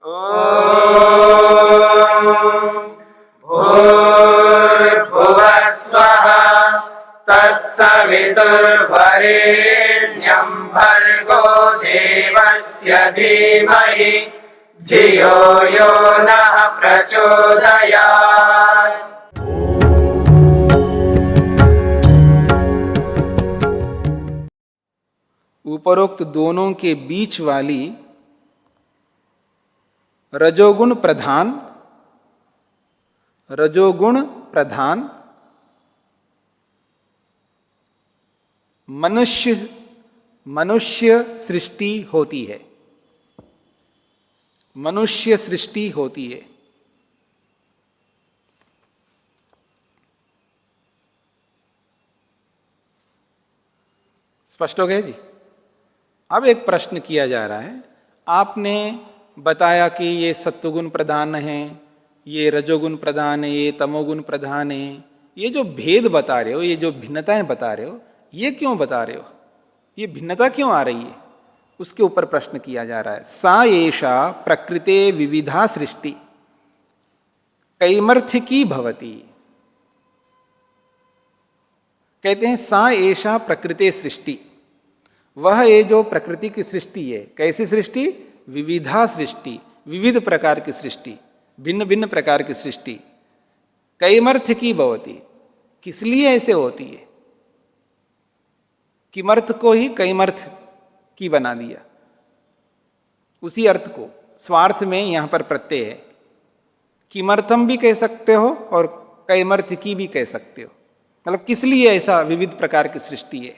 भूर्भुवः स्वः तत्सवितुर्वरेण्यं भर्गो देवस्य धीमहि धियो यो नः प्रचोदयात्। उपरोक्त दोनों के बीच वाली रजोगुण प्रधान मनुष्य सृष्टि होती है। मनुष्य सृष्टि होती है। स्पष्ट हो गया जी। अब एक प्रश्न किया जा रहा है, आपने बताया कि ये सत्वगुण प्रधान है, ये रजोगुण प्रधान है, ये तमोगुण प्रधान है। ये जो भेद बता रहे हो, ये जो भिन्नताएं बता रहे हो, ये क्यों बता रहे हो? ये भिन्नता क्यों आ रही है? उसके ऊपर प्रश्न किया जा रहा है। सा एषा प्रकृते विविधा सृष्टि कैमर्थ्यकी भवति। कहते हैं सा एषा प्रकृते सृष्टि, वह ये जो प्रकृति की सृष्टि है, कैसी सृष्टि? विविधा सृष्टि, विविध प्रकार की सृष्टि, भिन्न भिन्न प्रकार की सृष्टि। कैमर्थ्यकी भवति, किस लिए ऐसे होती है? किमर्थ को ही कैमर्थ की बना दिया, उसी अर्थ को स्वार्थ में यहां पर प्रत्यय है। किमर्थम भी कह सकते हो और कैमर्थ की भी कह सकते हो। मतलब किस लिए ऐसा विविध प्रकार की सृष्टि है?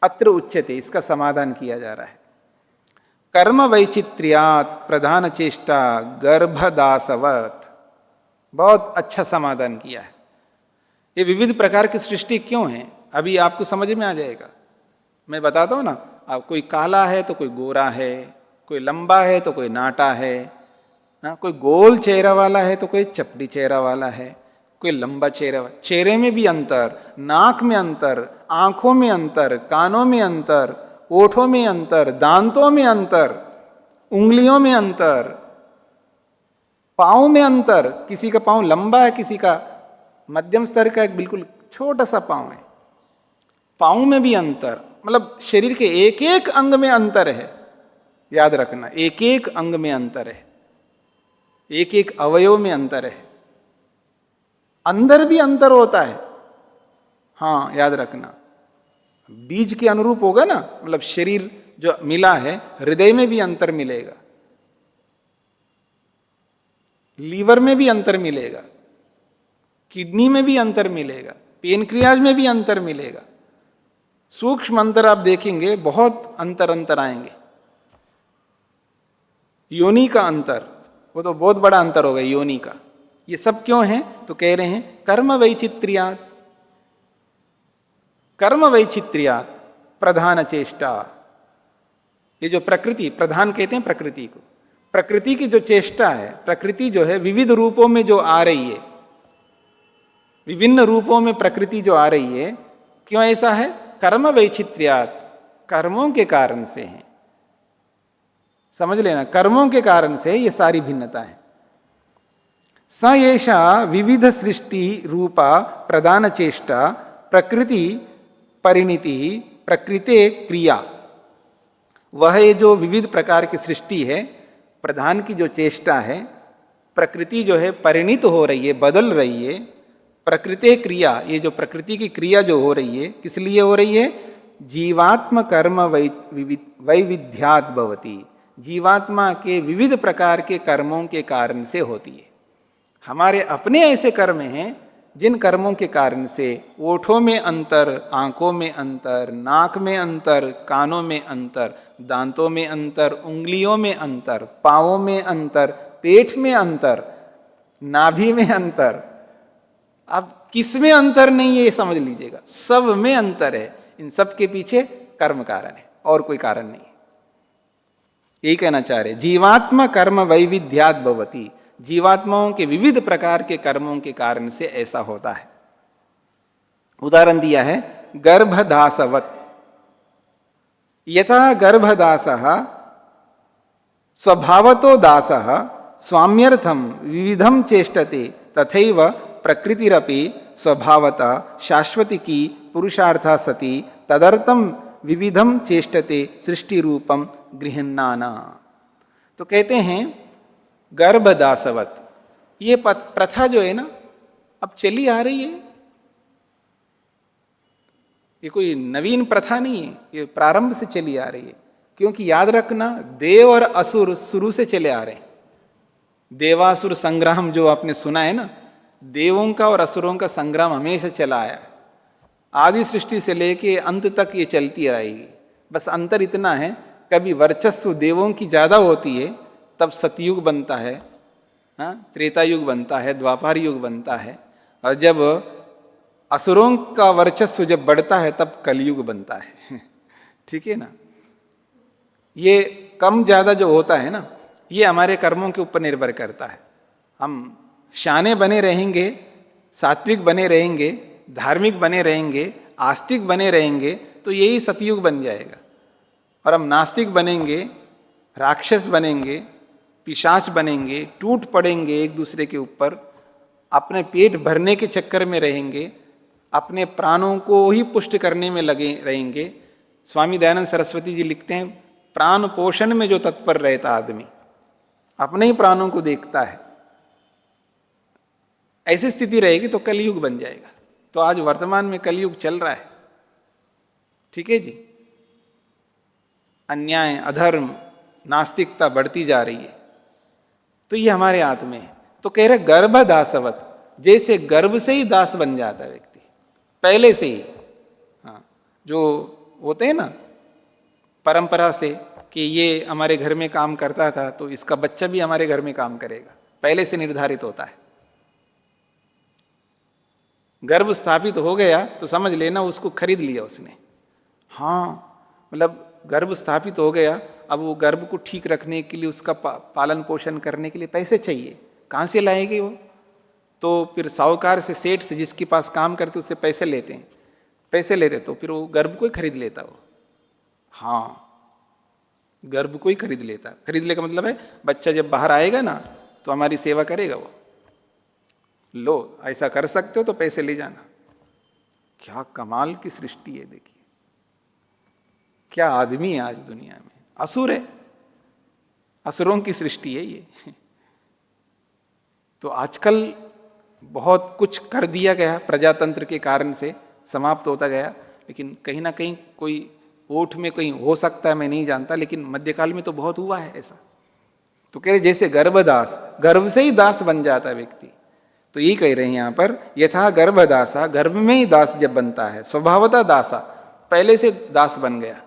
अत्र उच्यते, इसका समाधान किया जा रहा है। कर्म वैचित्र्यात् प्रधान चेष्टा गर्भदासवत। बहुत अच्छा समाधान किया है। ये विविध प्रकार की सृष्टि क्यों है, अभी आपको समझ में आ जाएगा। मैं बताता हूं ना, अब कोई काला है तो कोई गोरा है, कोई लंबा है तो कोई नाटा है, कोई गोल चेहरा वाला है तो कोई चपटी चेहरा वाला है, कोई लंबा चेहरा। चेहरे में भी अंतर, नाक में अंतर, आंखों में अंतर, कानों में अंतर, ओठों में अंतर, दांतों में अंतर, उंगलियों में अंतर, पांव में अंतर। किसी का पांव लंबा है, किसी का मध्यम स्तर का, एक बिल्कुल छोटा सा पांव है। पांव में भी अंतर, मतलब शरीर के एक एक अंग में अंतर है। याद रखना, एक एक अंग में अंतर है, एक एक अवयव में अंतर है। अंदर भी अंतर होता है। हाँ, याद रखना, बीज के अनुरूप होगा ना, मतलब शरीर जो मिला है, हृदय में भी अंतर मिलेगा, लीवर में भी अंतर मिलेगा, किडनी में भी अंतर मिलेगा, पेनक्रियाज में भी अंतर मिलेगा। सूक्ष्म अंतर आप देखेंगे, बहुत अंतर आएंगे। योनि का अंतर, वो तो बहुत बड़ा अंतर होगा योनि का। ये सब क्यों है? तो कह रहे हैं कर्म वैचित्र्यात्। कर्म वैचित्र्यात् प्रधान चेष्टा। ये जो प्रकृति, प्रधान कहते हैं प्रकृति को, प्रकृति की जो चेष्टा है, प्रकृति जो है विविध रूपों में जो आ रही है, विभिन्न रूपों में प्रकृति जो आ रही है, क्यों ऐसा है? कर्म वैचित्र्यात्, कर्मों के कारण से है। समझ लेना, कर्मों के कारण से ये सारी भिन्नता है। स एषा विविध सृष्टि रूपा प्रधान चेष्टा प्रकृति परिणति प्रकृते क्रिया। वह ये जो विविध प्रकार की सृष्टि है, प्रधान की जो चेष्टा है, प्रकृति जो है परिणित हो रही है, बदल रही है। प्रकृते क्रिया, ये जो प्रकृति की क्रिया जो हो रही है, किस लिए हो रही है? जीवात्म कर्म वैविध्यात् भवति। जीवात्मा के विविध प्रकार के कर्मों के कारण से होती है। हमारे अपने ऐसे कर्म हैं जिन कर्मों के कारण से ओठों में अंतर, आंखों में अंतर, नाक में अंतर, कानों में अंतर, दांतों में अंतर, उंगलियों में अंतर, पांवों में अंतर, पेट में अंतर, नाभि में अंतर। अब किस में अंतर नहीं है ये समझ लीजिएगा, सब में अंतर है। इन सब के पीछे कर्म कारण है, और कोई कारण नहीं। यही कहना चाह रहे, जीवात्मा कर्म वैविध्यात् भवति। जीवात्माओं के विविध प्रकार के कर्मों के कारण से ऐसा होता है। उदाहरण दिया है गर्भदासवत। यथा गर्भदासः स्वभावतो दासः स्वाम्यर्थम विविधम चेष्टते तथैव प्रकृतिरपि स्वभावतः शाश्वतिकी पुरुषार्था सती तदर्थम विविधम चेष्टते सृष्टि रूपम गृहन्नाना। तो कहते हैं गर्भदासवत, ये प्रथा जो है ना अब चली आ रही है, ये कोई नवीन प्रथा नहीं है, ये प्रारंभ से चली आ रही है। क्योंकि याद रखना, देव और असुर शुरू से चले आ रहे हैं। देवासुर संग्राम जो आपने सुना है ना, देवों का और असुरों का संग्राम हमेशा चला आया है। आदि सृष्टि से लेके अंत तक ये चलती आएगी। बस अंतर इतना है, कभी वर्चस्व देवों की ज्यादा होती है तब सतयुग बनता है, त्रेता युग बनता है, द्वापर युग बनता है, और जब असुरों का वर्चस्व जब बढ़ता है तब कलयुग बनता है। ठीक है ना। ये कम ज्यादा जो होता है ना, ये हमारे कर्मों के ऊपर निर्भर करता है। हम शाने बने रहेंगे, सात्विक बने रहेंगे, धार्मिक बने रहेंगे, आस्तिक बने रहेंगे तो यही सतयुग बन जाएगा। और हम नास्तिक बनेंगे, राक्षस बनेंगे, पिशाच बनेंगे, टूट पड़ेंगे एक दूसरे के ऊपर, अपने पेट भरने के चक्कर में रहेंगे, अपने प्राणों को ही पुष्ट करने में लगे रहेंगे। स्वामी दयानंद सरस्वती जी लिखते हैं, प्राण पोषण में जो तत्पर रहता आदमी अपने ही प्राणों को देखता है, ऐसी स्थिति रहेगी तो कलयुग बन जाएगा। तो आज वर्तमान में कलयुग चल रहा है। ठीक है जी। अन्याय, अधर्म, नास्तिकता बढ़ती जा रही है, तो ये हमारे हाथ में है। तो कह रहे गर्भ दासवत, जैसे गर्भ से ही दास बन जाता है व्यक्ति, पहले से ही। हाँ, जो होते हैं ना परंपरा से कि ये हमारे घर में काम करता था तो इसका बच्चा भी हमारे घर में काम करेगा, पहले से निर्धारित होता है। गर्भ स्थापित हो गया तो समझ लेना उसको खरीद लिया उसने। हाँ, मतलब गर्भ स्थापित हो गया, अब वो गर्भ को ठीक रखने के लिए, उसका पालन पोषण करने के लिए पैसे चाहिए। कहाँ से लाएंगे वो? तो फिर साहूकार से, सेठ से, जिसके पास काम करते उससे पैसे लेते हैं। पैसे लेते तो फिर वो गर्भ को ही खरीद लेता वो। हाँ, गर्भ को ही खरीद लेता। खरीदने का मतलब है बच्चा जब बाहर आएगा ना तो हमारी सेवा करेगा वो। लो, ऐसा कर सकते हो तो पैसे ले जाना। क्या कमाल की सृष्टि है, देखिए क्या आदमी है आज दुनिया में। असुर है, असुरों की सृष्टि है ये। तो आजकल बहुत कुछ कर दिया गया, प्रजातंत्र के कारण से समाप्त होता गया, लेकिन कहीं ना कहीं कोई ओठ में कहीं हो सकता है, मैं नहीं जानता, लेकिन मध्यकाल में तो बहुत हुआ है ऐसा। तो कह रहे जैसे गर्भदास, गर्भ से ही दास बन जाता है व्यक्ति। तो यही कह रहे हैं यहां पर, यथा गर्भदासा, गर्भ में ही दास जब बनता है, स्वभावतः दासा, पहले से दास बन गया।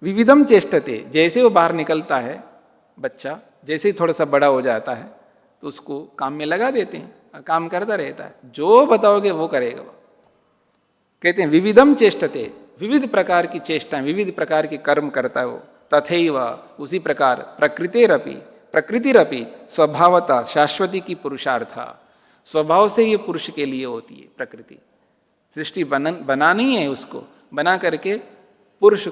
विविधम चेष्टते, जैसे वो बाहर निकलता है बच्चा, जैसे ही थोड़ा सा बड़ा हो जाता है तो उसको काम में लगा देते हैं, काम करता रहता है, जो बताओगे वो करेगा वो। कहते हैं विविधम चेष्टते, विविध प्रकार की चेष्टाएं, विविध प्रकार के कर्म करता है वो। तथैव, उसी प्रकार प्रकृतिरपि स्वभावता शाश्वती की पुरुषार्था, स्वभाव से ये पुरुष के लिए होती है प्रकृति। सृष्टि बना नहीं है, उसको बना करके पुरुष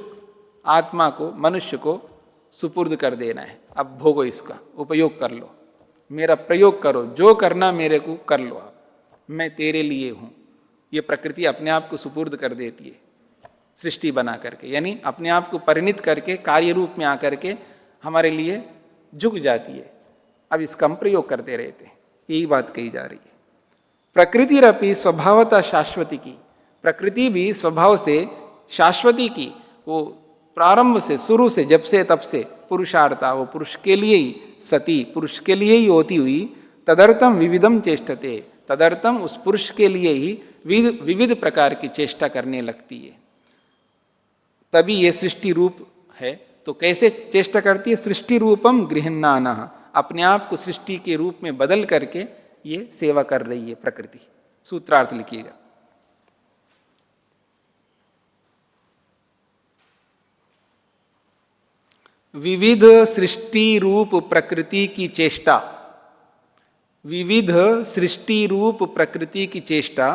आत्मा को, मनुष्य को सुपुर्द कर देना है। अब भोगो, इसका उपयोग कर लो, मेरा प्रयोग करो, जो करना मेरे को कर लो, आप, मैं तेरे लिए हूं। ये प्रकृति अपने आप को सुपुर्द कर देती है सृष्टि बना करके, यानी अपने आप को परिणित करके कार्य रूप में आकर के हमारे लिए झुक जाती है। अब इसका हम प्रयोग करते रहते हैं, यही बात कही जा रही है। प्रकृतिरपि स्वभावतः शाश्वती की, प्रकृति भी स्वभाव से शाश्वती की, वो प्रारंभ से, शुरू से, जब से तब से पुरुषार्था, वो पुरुष के लिए ही, सती, पुरुष के लिए ही होती हुई, तदर्थम विविधम चेष्टते, तदर्थम उस पुरुष के लिए ही विविध प्रकार की चेष्टा करने लगती है। तभी ये सृष्टि रूप है। तो कैसे चेष्टा करती है? सृष्टि रूपम गृहन्नाना, अपने आप को सृष्टि के रूप में बदल करके ये सेवा कर रही है प्रकृति। सूत्रार्थ लिखिएगा। विविध सृष्टि रूप प्रकृति की चेष्टा, विविध सृष्टि रूप प्रकृति की चेष्टा,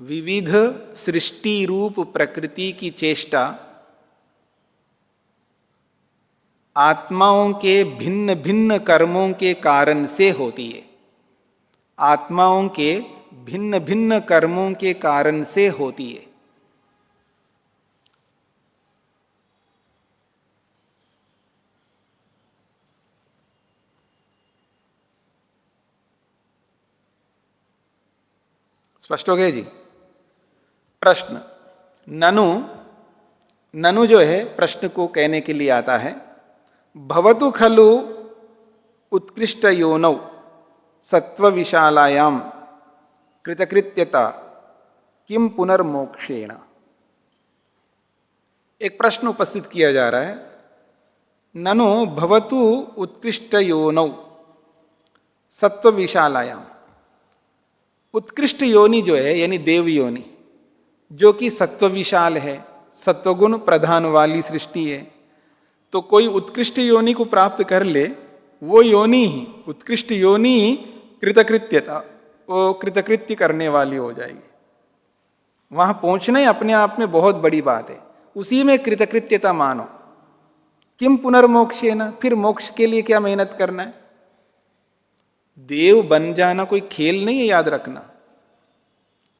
विविध सृष्टि रूप प्रकृति की चेष्टा आत्माओं के भिन्न भिन्न कर्मों के कारण से होती है। आत्माओं के भिन्न भिन्न कर्मों के कारण से होती है। स्पष्ट हो गया जी। प्रश्न, ननु, ननु जो है प्रश्न को कहने के लिए आता है। भवतु खलु उत्कृष्ट योनौ सत्व विशालायाम कृतकृत्यता किम पुनर्मोक्षेण। एक प्रश्न उपस्थित किया जा रहा है। ननु भवतु उत्कृष्ट योनौ सत्व विशालायाम। उत्कृष्ट योनि जो है यानी देव योनि, जो कि सत्व विशाल है, सत्वगुण प्रधान वाली सृष्टि है। तो कोई उत्कृष्ट योनि को प्राप्त कर ले, वो योनि ही, उत्कृष्ट योनि ही कृतकृत्यता, वो कृतकृत्य करने वाली हो जाएगी। वहां पहुंचना ही अपने आप में बहुत बड़ी बात है, उसी में कृतकृत्यता मानो। किम पुनर्मोक्षेण, फिर मोक्ष के लिए क्या मेहनत करना है। देव बन जाना कोई खेल नहीं है, याद रखना।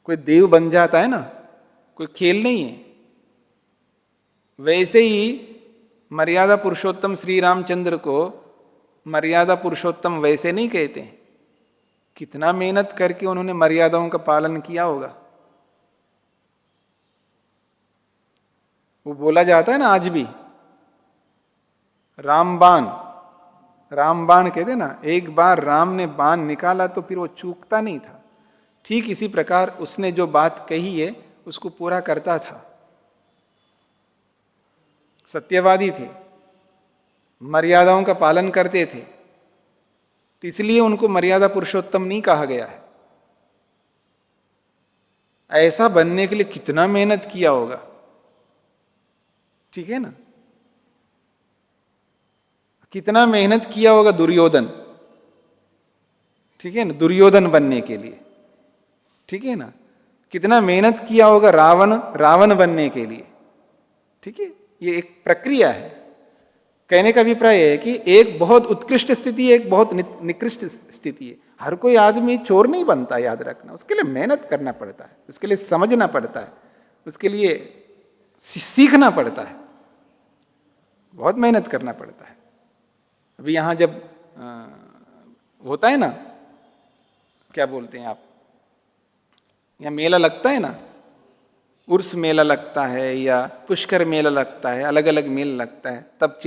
कोई देव बन जाता है ना, कोई खेल नहीं है। वैसे ही मर्यादा पुरुषोत्तम श्री रामचंद्र को मर्यादा पुरुषोत्तम वैसे नहीं कहते हैं। कितना मेहनत करके उन्होंने मर्यादाओं का पालन किया होगा। वो बोला जाता है ना आज भी, रामबाण, रामबाण कहते ना, एक बार राम ने बाण निकाला तो फिर वो चूकता नहीं था। ठीक इसी प्रकार उसने जो बात कही है उसको पूरा करता था। सत्यवादी थे, मर्यादाओं का पालन करते थे, तो इसलिए उनको मर्यादा पुरुषोत्तम नहीं कहा गया है। ऐसा बनने के लिए कितना मेहनत किया होगा, ठीक है ना। कितना मेहनत किया होगा दुर्योधन, ठीक है ना, दुर्योधन बनने के लिए, ठीक है ना। कितना मेहनत किया होगा रावण, रावण बनने के लिए, ठीक है। ये एक प्रक्रिया है। कहने का अभिप्राय है कि एक बहुत उत्कृष्ट स्थिति है, एक बहुत निकृष्ट स्थिति है। हर कोई आदमी चोर नहीं बनता, याद रखना। उसके लिए मेहनत करना पड़ता है, उसके लिए समझना पड़ता है, उसके लिए सीखना पड़ता है, बहुत मेहनत करना पड़ता है। अभी यहाँ जब होता है ना, क्या बोलते हैं आप, यहाँ मेला लगता है ना, उर्स मेला लगता है या पुष्कर मेला लगता है, अलग अलग मेला लगता है, तब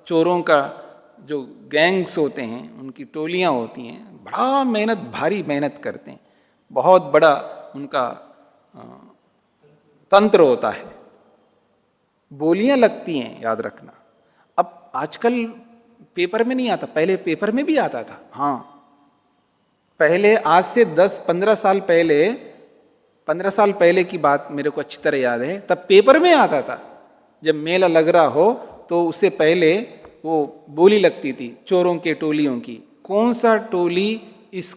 चोरों का जो गैंग्स होते हैं, उनकी टोलियाँ होती हैं, बड़ा मेहनत, भारी मेहनत करते हैं। बहुत बड़ा उनका तंत्र होता है, बोलियां लगती हैं, याद रखना। अब आजकल पेपर में नहीं आता, पहले पेपर में भी आता था। हाँ, पहले आज से 10-15 साल पहले, 15 साल पहले की बात मेरे को अच्छी तरह याद है, तब पेपर में आता था। जब मेला लग रहा हो तो उससे पहले वो बोली लगती थी चोरों के टोलियों की, कौन सा टोली इस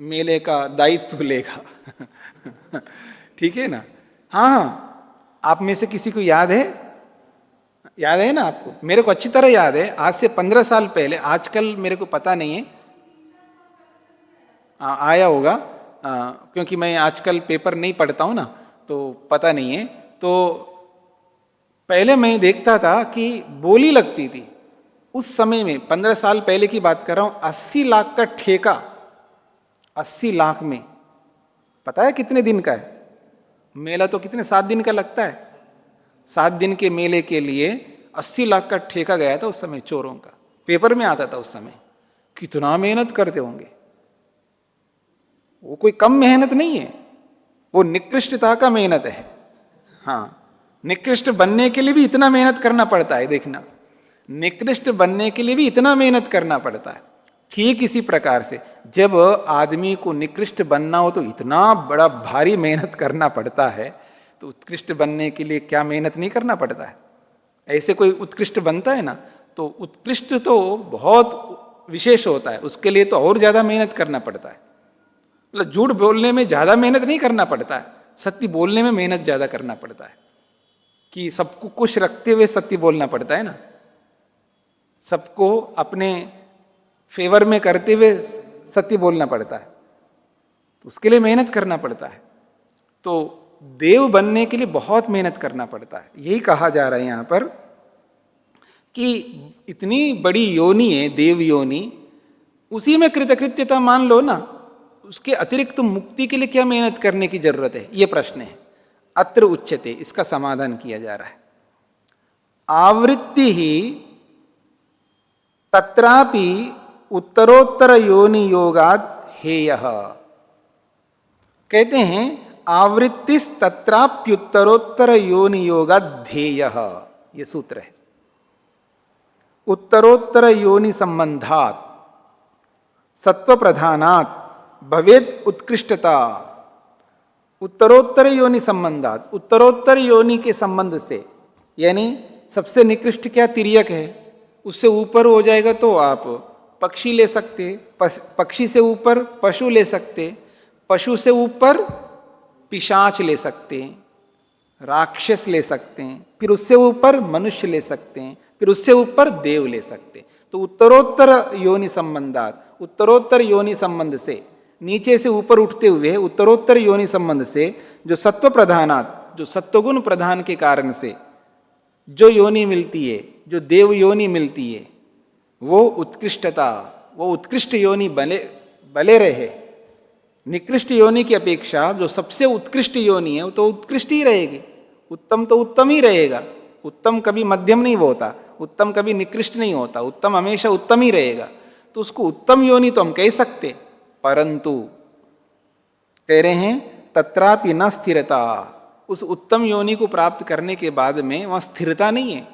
मेले का दायित्व लेगा। ठीक है ना। हाँ, आप में से किसी को याद है, याद है ना आपको? मेरे को अच्छी तरह याद है, आज से 15 साल पहले, आजकल मेरे को पता नहीं है, आया होगा, क्योंकि मैं आजकल पेपर नहीं पढ़ता हूं ना, तो पता नहीं है। तो पहले मैं देखता था कि बोली लगती थी उस समय में, 15 साल पहले की बात कर रहा हूं, 80 लाख का ठेका, 80 लाख में, पता है कितने दिन का है मेला? तो कितने, 7 दिन का लगता है। 7 दिन के मेले के लिए 80 लाख का ठेका गया था उस समय चोरों का, पेपर में आता था उस समय। कितना मेहनत करते होंगे वो, कोई कम मेहनत नहीं है, वो निकृष्टता का मेहनत है। हाँ, निकृष्ट बनने के लिए भी इतना मेहनत करना पड़ता है, देखना, निकृष्ट बनने के लिए भी इतना मेहनत करना पड़ता है। ठीक इसी प्रकार से जब आदमी को निकृष्ट बनना हो तो इतना बड़ा भारी मेहनत करना पड़ता है, तो उत्कृष्ट बनने के लिए क्या मेहनत नहीं करना पड़ता है। ऐसे कोई उत्कृष्ट बनता है ना, तो उत्कृष्ट तो बहुत विशेष होता है, उसके लिए तो और ज्यादा मेहनत करना पड़ता है। मतलब झूठ बोलने में ज्यादा मेहनत नहीं करना पड़ता है, सत्य बोलने में मेहनत ज्यादा करना पड़ता है, कि सबको खुश रखते हुए सत्य बोलना पड़ता है ना। सबको अपने फेवर में करते हुए सत्य बोलना पड़ता है, तो उसके लिए मेहनत करना पड़ता है। तो देव बनने के लिए बहुत मेहनत करना पड़ता है। यही कहा जा रहा है यहां पर कि इतनी बड़ी योनि है देव योनि, उसी में कृतकृत्यता मान लो ना, उसके अतिरिक्त तो मुक्ति के लिए क्या मेहनत करने की जरूरत है, यह प्रश्न है। अत्र उच्यते, इसका समाधान किया जा रहा है। आवृत्ति ही तत्रापि उत्तरोत्तर योनि योगाद हेयः। कहते हैं आवृत्तिस तत्राप्युत्तरोत्तर योनि योगाद ध्येयः, यह सूत्र है। उत्तरोत्तर योनि संबंधात सत्व प्रधानात भवेद उत्कृष्टता। उत्तरोत्तर योनि संबंधात, उत्तरोत्तर योनि के संबंध से, यानी सबसे निकृष्ट क्या तिर्यक है, उससे ऊपर हो जाएगा तो आप पक्षी ले सकते, पक्षी से ऊपर पशु ले सकते, पशु से ऊपर पिशाच ले सकते हैं, राक्षस ले सकते हैं, फिर उससे ऊपर मनुष्य ले सकते हैं, फिर उससे ऊपर देव ले सकते हैं। तो उत्तरोत्तर योनि संबंधात, उत्तरोत्तर योनि संबंध से, नीचे से ऊपर उठते हुए उत्तरोत्तर योनि संबंध से जो सत्व प्रधानात, जो सत्वगुण प्रधान के कारण से जो योनि मिलती है, जो देव योनि मिलती है, वो उत्कृष्टता, वो उत्कृष्ट योनि बले रहे। निकृष्ट योनि की अपेक्षा जो सबसे उत्कृष्ट योनि है वो तो उत्कृष्ट ही रहेगी, उत्तम तो उत्तम ही रहेगा। उत्तम कभी मध्यम नहीं होता, उत्तम कभी निकृष्ट नहीं होता, उत्तम हमेशा उत्तम ही रहेगा। तो उसको उत्तम योनि तो हम कह सकते, परंतु कह रहे हैं तत्रापि न स्थिरता, उस उत्तम योनि को प्राप्त करने के बाद में वहां स्थिरता नहीं है,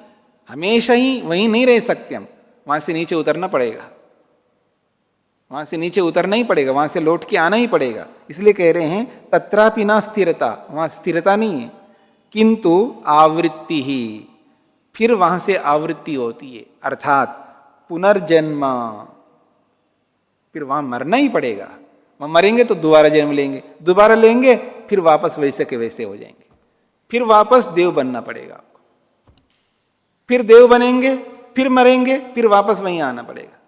हमेशा ही वहीं नहीं रह सकते हम, वहां से नीचे उतरना पड़ेगा, वहां से नीचे उतरना ही पड़ेगा, वहां से लौट के आना ही पड़ेगा। इसलिए कह रहे हैं तत्रापि न स्थिरता, वहां स्थिरता नहीं है, किंतु आवृत्ति ही, फिर वहां से आवृत्ति होती है, अर्थात पुनर्जन्म, फिर वहां मरना ही पड़ेगा। वहां मरेंगे तो दोबारा जन्म लेंगे, दोबारा लेंगे फिर वापस वैसे के वैसे हो जाएंगे, फिर वापस देव बनना पड़ेगा आपको, फिर देव बनेंगे, फिर मरेंगे, फिर वापस वहीं आना पड़ेगा।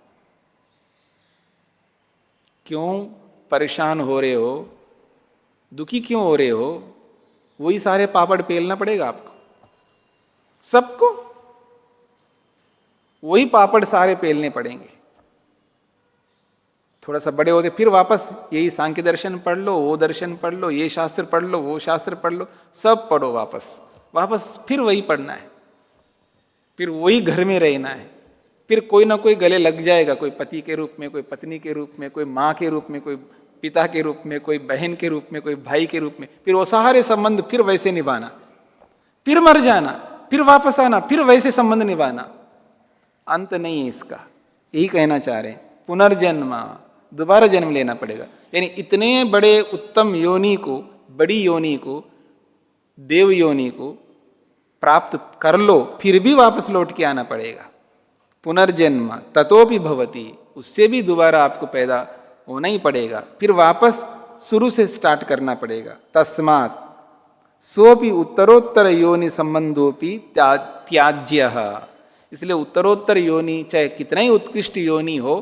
क्यों परेशान हो रहे हो, दुखी क्यों हो रहे हो? वही सारे पापड़ पेलना पड़ेगा आपको, सबको वही पापड़ सारे पेलने पड़ेंगे। थोड़ा सा बड़े होते फिर वापस यही सांख्य दर्शन पढ़ लो, वो दर्शन पढ़ लो, ये शास्त्र पढ़ लो, वो शास्त्र पढ़ लो, सब पढ़ो, वापस वापस फिर वही पढ़ना है, फिर वही घर में रहना है, फिर कोई ना कोई गले लग जाएगा, कोई पति के रूप में, कोई पत्नी के रूप में, कोई माँ के रूप में, कोई पिता के रूप में, कोई बहन के रूप में, कोई भाई के रूप में, फिर वो सारे संबंध फिर वैसे निभाना, फिर मर जाना, फिर वापस आना, फिर वैसे संबंध निभाना, अंत नहीं है इसका। यही कहना चाह रहे हैं, पुनर्जन्म, दोबारा जन्म लेना पड़ेगा। यानी इतने बड़े उत्तम योनि को, बड़ी योनि को, देव योनि को प्राप्त कर लो, फिर भी वापस लौट के आना पड़ेगा। पुनर्जन्म ततोपि भवति, उससे भी दोबारा आपको पैदा होना ही पड़ेगा, फिर वापस शुरू से स्टार्ट करना पड़ेगा। तस्मात् सोपि उत्तरोत्तर योनि संबंधोपि त्याज्यः, इसलिए उत्तरोत्तर योनि चाहे कितना ही उत्कृष्ट योनि हो,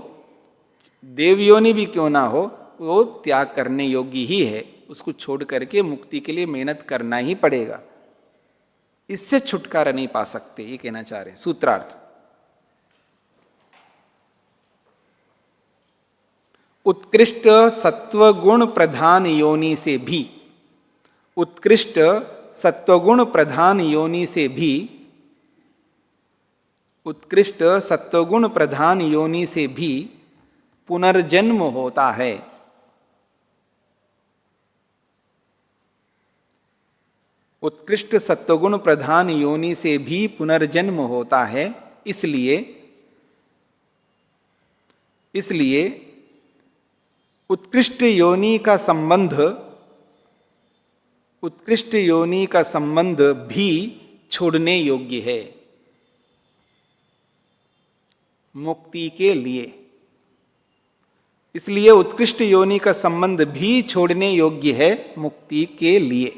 देव योनि भी क्यों ना हो, वो त्याग करने योग्य ही है, उसको छोड़ करके मुक्ति के लिए मेहनत करना ही पड़ेगा, इससे छुटकारा नहीं पा सकते, ये कहना चाह रहे हैं। सूत्रार्थ, उत्कृष्ट सत्वगुण प्रधान योनि से भी, उत्कृष्ट सत्वगुण प्रधान योनि से भी, उत्कृष्ट सत्वगुण प्रधान योनि से भी पुनर्जन्म होता है। उत्कृष्ट सत्वगुण प्रधान योनि से भी पुनर्जन्म होता है, इसलिए उत्कृष्ट योनि का संबंध, उत्कृष्ट योनि का संबंध भी छोड़ने योग्य है मुक्ति के लिए। इसलिए उत्कृष्ट योनि का संबंध भी छोड़ने योग्य है मुक्ति के लिए।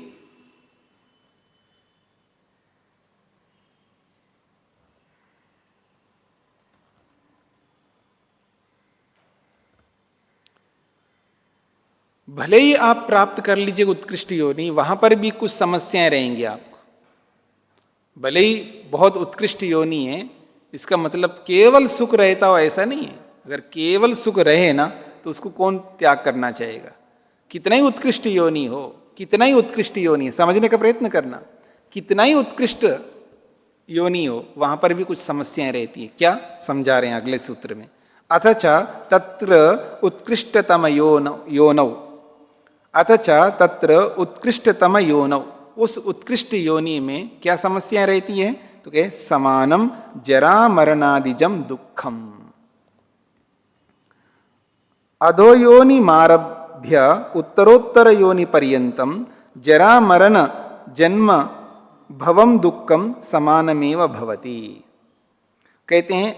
भले ही आप प्राप्त कर लीजिए उत्कृष्ट योनि, वहां पर भी कुछ समस्याएं रहेंगी आपको। भले ही बहुत उत्कृष्ट योनि है, इसका मतलब केवल सुख रहता हो ऐसा नहीं है। अगर केवल सुख रहे ना तो उसको कौन त्याग करना चाहेगा। कितना ही उत्कृष्ट योनि हो, कितना ही उत्कृष्ट योनि है, समझने का प्रयत्न करना, कितना ही उत्कृष्ट योनि हो वहां पर भी कुछ समस्याएं रहती है। क्या समझा रहे हैं अगले सूत्र में, अथ च तत्र उत्कृष्टतम योनौ, अथ च तत्र उत्कृष्टतम योनौ, उस उत्कृष्ट योनि में क्या समस्याएं रहती है, तो कहे समानम जरा मरणादिजम दुखम। अधो योनि मारभ्य उत्तरोत्तर योनि पर्यंतम जरा मरण जन्म भवम दुखम समानमेव भवति। कहते हैं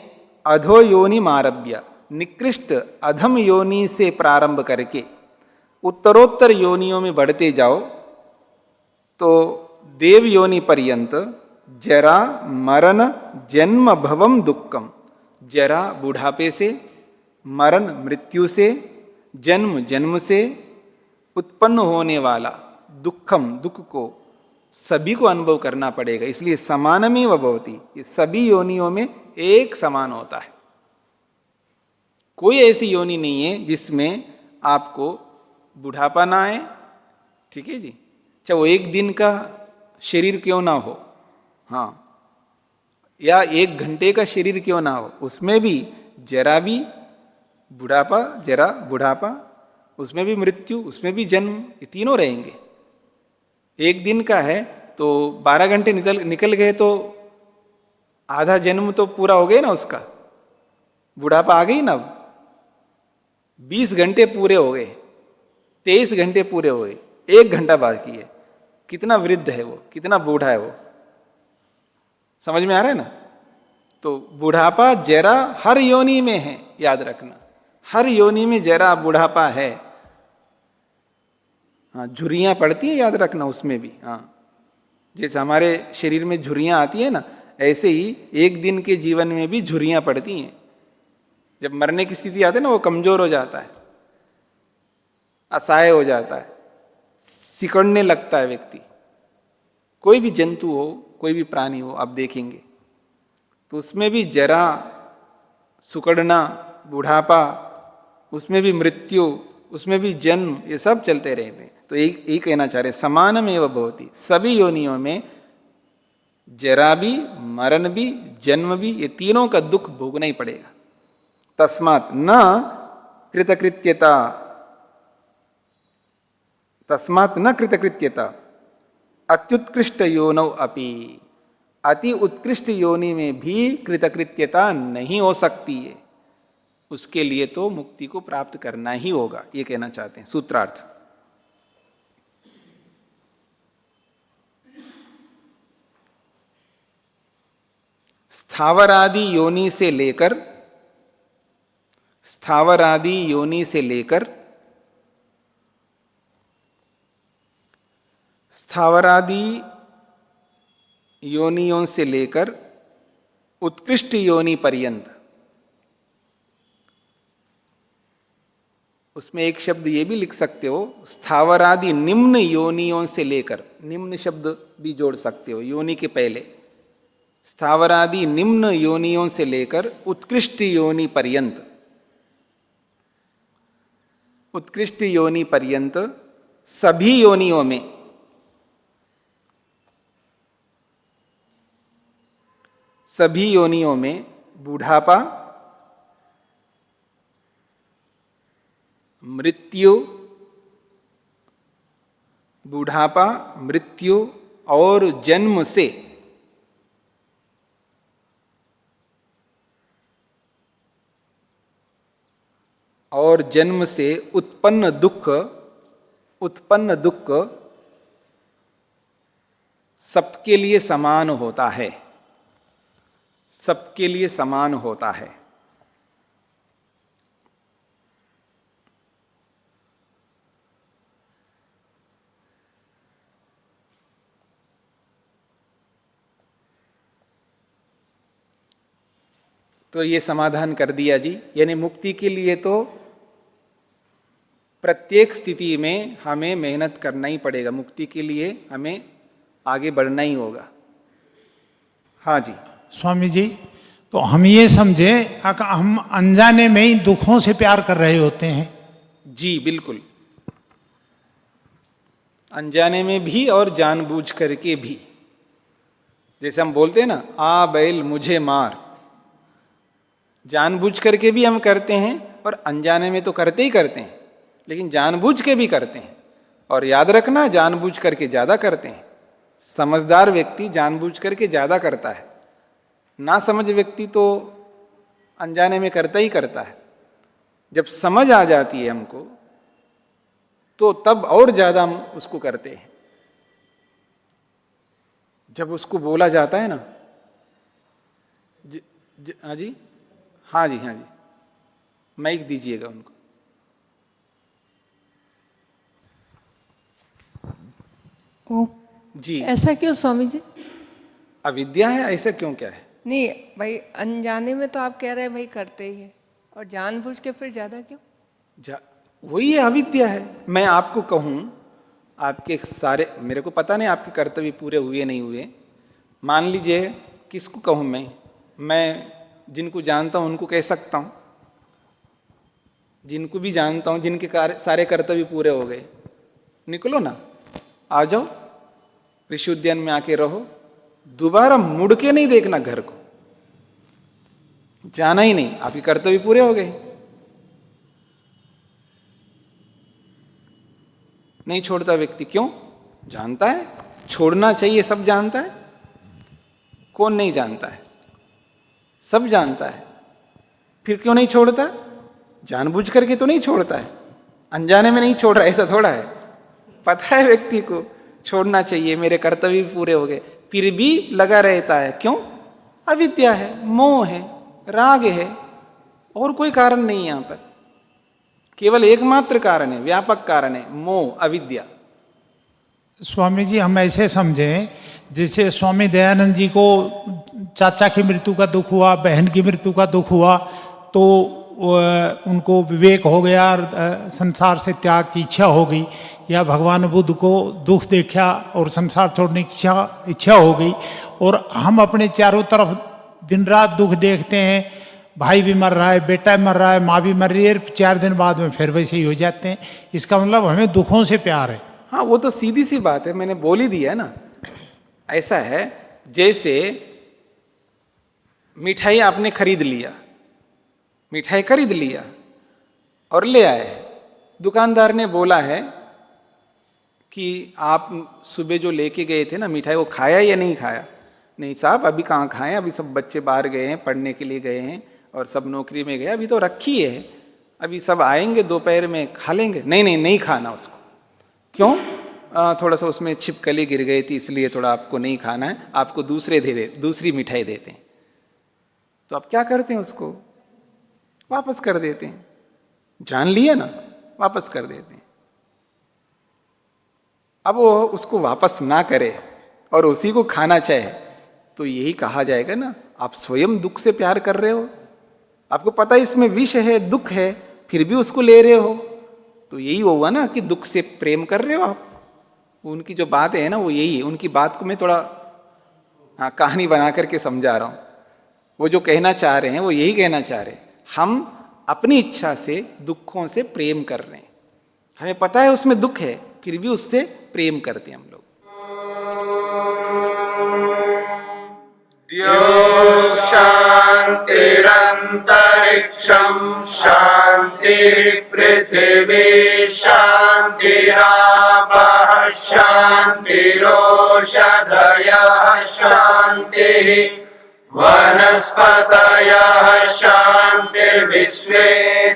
अधो योनि मारभ्य, निकृष्ट अधम योनि से प्रारंभ करके उत्तरोत्तर योनियों में बढ़ते जाओ तो देव योनि पर्यंत जरा मरण जन्म भवम दुखम, जरा बुढ़ापे से, मरण मृत्यु से, जन्म जन्म से उत्पन्न होने वाला दुखम दुख को सभी को अनुभव करना पड़ेगा। इसलिए समानमेव भवति, ये सभी योनियों में एक समान होता है। कोई ऐसी योनि नहीं है जिसमें आपको बुढ़ापा ना आए, ठीक है जी, चाहे वो एक दिन का शरीर क्यों ना हो, हाँ, या एक घंटे का शरीर क्यों ना हो, उसमें भी जरा भी बुढ़ापा, जरा बुढ़ापा, उसमें भी मृत्यु, उसमें भी जन्म, ये तीनों रहेंगे। एक दिन का है तो 12 घंटे निकल गए तो आधा जन्म तो पूरा हो गया ना, उसका बुढ़ापा आ गई ना। 20 घंटे पूरे हो गए, 23 घंटे पूरे हो गए, 1 घंटा बाकी है। कितना वृद्ध है वो, कितना बूढ़ा है वो, समझ में आ रहा है ना। तो बुढ़ापा जरा हर योनि में है, याद रखना, हर योनि में जरा बुढ़ापा है। हाँ, झुर्रियां पड़ती हैं, याद रखना उसमें भी। हाँ, जैसे हमारे शरीर में झुर्रियां आती है ना, ऐसे ही एक दिन के जीवन में भी झुर्रियां पड़ती हैं। जब मरने की स्थिति आती है ना, वो कमजोर हो जाता है, असहाय हो जाता है, सिकुड़ने लगता है व्यक्ति। कोई भी जंतु हो, कोई भी प्राणी हो, आप देखेंगे तो उसमें भी जरा, सुकड़ना, बुढ़ापा, उसमें भी मृत्यु, उसमें भी जन्म, ये सब चलते रहते हैं। तो एक कहना चाह रहे समानमेव भवति, सभी योनियों में जरा भी, मरण भी, जन्म भी, ये तीनों का दुख भोगना ही पड़ेगा। तस्मात् न कृतकृत्यता, तस्मात् न कृतकृत्यता अत्युत्कृष्ट योनौ अपि, अति उत्कृष्ट योनि में भी कृतकृत्यता नहीं हो सकती है। उसके लिए तो मुक्ति को प्राप्त करना ही होगा, ये कहना चाहते हैं। सूत्रार्थ, स्थावरादि योनि से लेकर, स्थावरादि योनि से लेकर, स्थावरादि योनियों से लेकर उत्कृष्ट योनि पर्यंत, उसमें एक शब्द ये भी लिख सकते हो, स्थावरादि निम्न योनियों से लेकर, निम्न शब्द भी जोड़ सकते हो योनि के पहले, स्थावरादि निम्न योनियों से लेकर उत्कृष्ट योनि पर्यंत, उत्कृष्ट योनि पर्यंत सभी योनियों में, सभी योनियों में बुढ़ापा, मृत्यु, बुढ़ापा, मृत्यु और जन्म से, और जन्म से उत्पन्न दुख, उत्पन्न दुख सबके लिए समान होता है, सबके लिए समान होता है। तो ये समाधान कर दिया जी। यानी मुक्ति के लिए तो प्रत्येक स्थिति में हमें मेहनत करना ही पड़ेगा, मुक्ति के लिए हमें आगे बढ़ना ही होगा। हाँ जी स्वामी जी, तो हम ये समझे हम अनजाने में ही दुखों से प्यार कर रहे होते हैं। जी बिल्कुल, अनजाने में भी और जानबूझ करके भी। जैसे हम बोलते हैं ना, आ बैल मुझे मार, जानबूझ करके भी हम करते हैं और अनजाने में तो करते ही करते हैं, लेकिन जानबूझ के भी करते हैं। और याद रखना, जानबूझ करके ज्यादा करते हैं। समझदार व्यक्ति जानबूझ करके ज्यादा करता है, ना समझ व्यक्ति तो अनजाने में करता ही करता है। जब समझ आ जाती है हमको तो तब और ज्यादा हम उसको करते हैं। जब उसको बोला जाता है ना, हाँ जी, हाँ जी, हाँ जी, माइक दीजिएगा उनको। ओ, जी, ऐसा क्यों स्वामी जी? अविद्या है, ऐसा क्यों, क्या है? नहीं भाई, अनजाने में तो आप कह रहे हैं भाई करते ही है, और जानबूझ के फिर ज्यादा क्यों? वही है, अविद्या है। मैं आपको कहूं, आपके सारे, मेरे को पता नहीं आपके कर्तव्य पूरे हुए नहीं हुए, मान लीजिए, किसको कहूं मैं जिनको जानता हूं उनको कह सकता हूं, जिनको भी जानता हूं जिनके सारे कर्तव्य पूरे हो गए, निकलो ना, आ जाओ ऋषि उद्यान में आके रहो, दोबारा मुड़ के नहीं देखना घर को, जाना ही नहीं, आपके कर्तव्य पूरे हो गए। नहीं छोड़ता व्यक्ति, क्यों? जानता है छोड़ना चाहिए, सब जानता है। कौन नहीं जानता है? सब जानता है, फिर क्यों नहीं छोड़ता? जानबूझ करके तो नहीं छोड़ता है, अनजाने में नहीं छोड़ रहा, ऐसा थोड़ा है। पता है व्यक्ति को छोड़ना चाहिए, मेरे कर्तव्य भी पूरे हो गए, फिर भी लगा रहता है। क्यों? अविद्या है, मोह है, राग है, और कोई कारण नहीं है यहां पर। केवल एकमात्र कारण है, व्यापक कारण है, मोह, अविद्या। स्वामी जी, हम ऐसे समझें जैसे स्वामी दयानंद जी को चाचा की मृत्यु का दुख हुआ, बहन की मृत्यु का दुख हुआ, तो उनको विवेक हो गया, संसार से त्याग की इच्छा हो गई, या भगवान बुद्ध को दुख देखा और संसार छोड़ने की इच्छा हो गई। और हम अपने चारों तरफ दिन रात दुख देखते हैं, भाई भी मर रहा है, बेटा मर रहा है, माँ भी मर रही है, 4 दिन बाद में फिर वैसे ही हो जाते हैं। इसका मतलब हमें दुखों से प्यार है। हाँ, वो तो सीधी सी बात है, मैंने बोल ही दिया ना। ऐसा है जैसे मिठाई आपने खरीद लिया, मिठाई खरीद लिया और ले आए, दुकानदार ने बोला है कि आप सुबह जो लेके गए थे ना मिठाई, वो खाया या नहीं खाया? नहीं साहब, अभी कहाँ खाएं, अभी सब बच्चे बाहर गए हैं, पढ़ने के लिए गए हैं और सब नौकरी में गए, अभी तो रखी है, अभी सब आएंगे दोपहर में खा लेंगे। नहीं नहीं, नहीं खाना उसको। क्यों? थोड़ा सा उसमें छिपकली गिर गई थी, इसलिए थोड़ा आपको नहीं खाना है, आपको दूसरी मिठाई देते हैं। तो आप क्या करते हैं? उसको वापस कर देते हैं। जान लिया ना, वापस कर देते हैं। अब वो उसको वापस ना करे और उसी को खाना चाहे तो यही कहा जाएगा ना, आप स्वयं दुख से प्यार कर रहे हो। आपको पता है इसमें विष है, दुख है, फिर भी उसको ले रहे हो, तो यही होगा ना कि दुख से प्रेम कर रहे हो आप। उनकी जो बात है ना, वो यही है। उनकी बात को मैं थोड़ा कहानी बना करके समझा रहा हूँ। वो जो कहना चाह रहे हैं वो यही कहना चाह रहे हैं, हम अपनी इच्छा से दुखों से प्रेम कर रहे हैं। हमें पता है उसमें दुख है, फिर भी उससे प्रेम करते हैं हम लोग। द्यो शान्तिरन्तरिक्षं शान्तिः पृथिवी शान्तिरापः शान्तिरोषधयः शान्तिः वनस्पतयः शान्तिर्विश्वे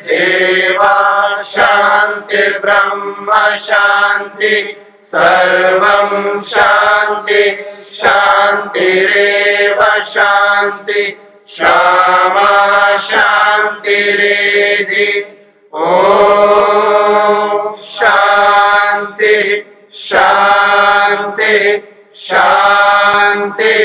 देवाः शान्तिर्ब्रह्म शान्तिः सर्वं शान्ति शान्तिरेव शान्ति क्षमा शान्तिरेधि। ॐ शान्ति शान्ति शान्तिः।